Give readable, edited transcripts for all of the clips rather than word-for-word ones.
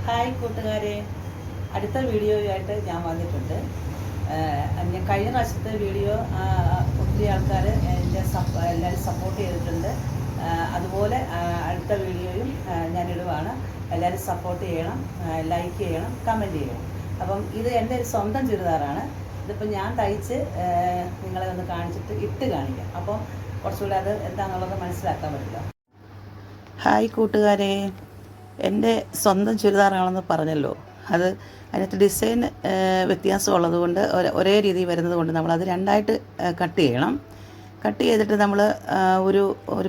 Hi കൂട്ടുകാരെ, അടുത്ത വീഡിയോയായിട്ട് ഞാൻ വന്നിട്ടുണ്ട്. ഞാൻ കഴിഞ്ഞ പ്രാവശ്യത്തെ വീഡിയോ ഒത്തിരി ആൾക്കാർ എല്ലാവരും സപ്പോർട്ട് ചെയ്തിട്ടുണ്ട്. അതുപോലെ അടുത്ത വീഡിയോയും ഞാനിടുവാണ്. എല്ലാവരും സപ്പോർട്ട് ചെയ്യണം, ലൈക്ക് ചെയ്യണം, കമൻറ്റ് ചെയ്യണം. അപ്പം ഇത് എൻ്റെ ഒരു സ്വന്തം ചുരിദാറാണ്. ഇതിപ്പോൾ ഞാൻ തയ്ച്ച് നിങ്ങളെ ഒന്ന് കാണിച്ചിട്ട് ഇട്ട് കാണിക്കാം. അപ്പം കുറച്ചുകൂടെ അത് എന്താണെന്നുള്ളത് മനസ്സിലാക്കാൻ പറ്റില്ല. ഹായ് കൂട്ടുകാരെ, എൻ്റെ സ്വന്തം ചുരിദാറാണെന്ന് പറഞ്ഞല്ലോ. അത് അതിനകത്ത് ഡിസൈൻ വ്യത്യാസമുള്ളത് കൊണ്ട് ഒരേ രീതി വരുന്നത് കൊണ്ട് നമ്മളത് രണ്ടായിട്ട് കട്ട് ചെയ്യണം. കട്ട് ചെയ്തിട്ട് നമ്മൾ ഒരു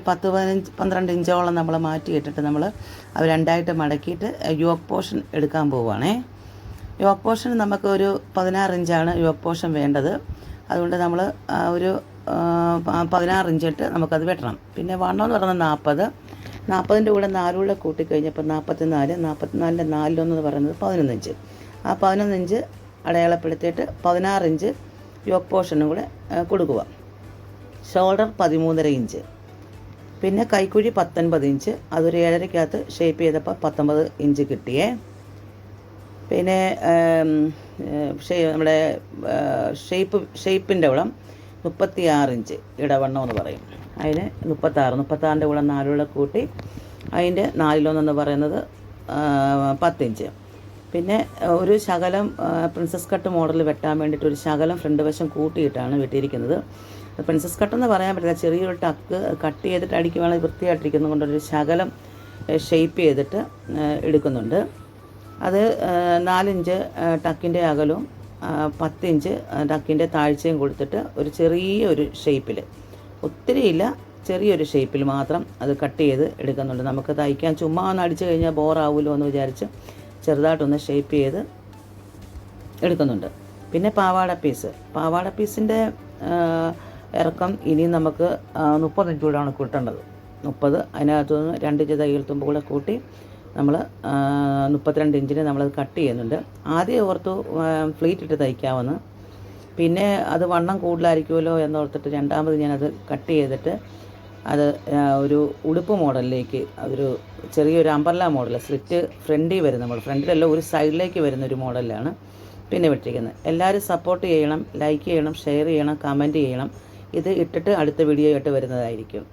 10-12 ഇഞ്ചോളം നമ്മൾ മാറ്റിയിട്ടിട്ട് നമ്മൾ അത് രണ്ടായിട്ട് മടക്കിയിട്ട് യോക്ക് പോർഷൻ എടുക്കാൻ പോവുകയാണേ. യോക്ക് പോർഷൻ നമുക്ക് ഒരു 16 ഇഞ്ചാണ് യോക്ക് പോർഷൻ വേണ്ടത്. അതുകൊണ്ട് നമ്മൾ ഒരു 16 ഇഞ്ചിട്ട് നമുക്കത് വെട്ടണം. പിന്നെ വണ്ണം എന്ന് പറയുന്നത് 40-ൻ്റെ കൂടെ 4 കൂടെ കൂട്ടിക്കഴിഞ്ഞപ്പോൾ 44, 44ൻ്റെ 4 എന്ന് പറയുന്നത് 11 ഇഞ്ച്. ആ 11 ഇഞ്ച് അടയാളപ്പെടുത്തിയിട്ട് 16 ഇഞ്ച് യോക്ക് പോർഷനും കൂടെ കൊടുക്കുക. ഷോൾഡർ 13.5 ഇഞ്ച്, പിന്നെ കൈക്കുഴി 19 ഇഞ്ച്. അതൊരു 7.5-കകത്ത് ഷേപ്പ് ചെയ്തപ്പോൾ 19 ഇഞ്ച് കിട്ടിയേ. പിന്നെ നമ്മുടെ ഷേപ്പിൻ്റെ ഇടം 36 ഇഞ്ച് ഇടവണ്ണം എന്ന് പറയും. അതിന് 36-ൻ്റെ കൂടെ 4 കൂടെ കൂട്ടി അതിൻ്റെ 4-1 പറയുന്നത് 10 ഇഞ്ച്. പിന്നെ ഒരു ശകലം പ്രിൻസസ് കട്ട് മോഡൽ വെട്ടാൻ വേണ്ടിയിട്ട് ഒരു ശകലം ഫ്രണ്ട് വശം കൂട്ടിയിട്ടാണ് വെട്ടിയിരിക്കുന്നത്. പ്രിൻസസ് കട്ടെന്ന് പറയാൻ പറ്റില്ല, ചെറിയൊരു ടക്ക് കട്ട് ചെയ്തിട്ട് അടിക്കുവാണെങ്കിൽ വൃത്തിയായിട്ടിരിക്കുന്നത് കൊണ്ടൊരു ശകലം ഷേപ്പ് ചെയ്തിട്ട് എടുക്കുന്നുണ്ട്. അത് 4 ഇഞ്ച് ടക്കിൻ്റെ അകലവും 10 ഇഞ്ച് ടക്കിൻ്റെ താഴ്ചയും കൊടുത്തിട്ട് ഒരു ചെറിയൊരു ഷേപ്പിൽ, ഒത്തിരിയില്ല, ചെറിയൊരു ഷേപ്പിൽ മാത്രം അത് കട്ട് ചെയ്ത് എടുക്കുന്നുണ്ട്. നമുക്ക് തയ്ക്കാൻ ചുമ്മാ ഒന്ന് അടിച്ചു കഴിഞ്ഞാൽ ബോറാവുമല്ലോ എന്ന് വിചാരിച്ച് ചെറുതായിട്ടൊന്ന് ഷേപ്പ് ചെയ്ത് എടുക്കുന്നുണ്ട്. പിന്നെ പാവാട പീസിൻ്റെ ഇറക്കം ഇനി നമുക്ക് 30 ഇഞ്ച് കൂടെയാണ് കൂട്ടേണ്ടത്. 30, അതിനകത്തുനിന്ന് 2 ഇഞ്ച് തയ്യൽ തുമ്പ് കൂടെ കൂട്ടി നമ്മൾ 32 ഇഞ്ചിന് നമ്മളത് കട്ട് ചെയ്യുന്നുണ്ട്. ആദ്യം ഓർത്തു ഫ്ലീറ്റ് ഇട്ട് തയ്ക്കാമെന്ന്, പിന്നെ അത് വണ്ണം കൂടുതലായിരിക്കുമല്ലോ എന്നോർത്തിട്ട് രണ്ടാമത് ഞാനത് കട്ട് ചെയ്തിട്ട് അത് ഒരു ഉടുപ്പ് മോഡലിലേക്ക്, അതൊരു ചെറിയൊരു അമ്പർല മോഡൽ, സ്ലിറ്റ് ഫ്രണ്ടിൽ വരുന്ന മോഡൽ, ഫ്രണ്ടിലല്ല ഒരു സൈഡിലേക്ക് വരുന്നൊരു മോഡലിലാണ് പിന്നെ വിട്ടിരിക്കുന്നത്. എല്ലാവരും സപ്പോർട്ട് ചെയ്യണം, ലൈക്ക് ചെയ്യണം, ഷെയർ ചെയ്യണം, കമൻറ്റ് ചെയ്യണം. ഇത് ഇട്ടിട്ട് അടുത്ത വീഡിയോ ആയിട്ട് വരുന്നതായിരിക്കും.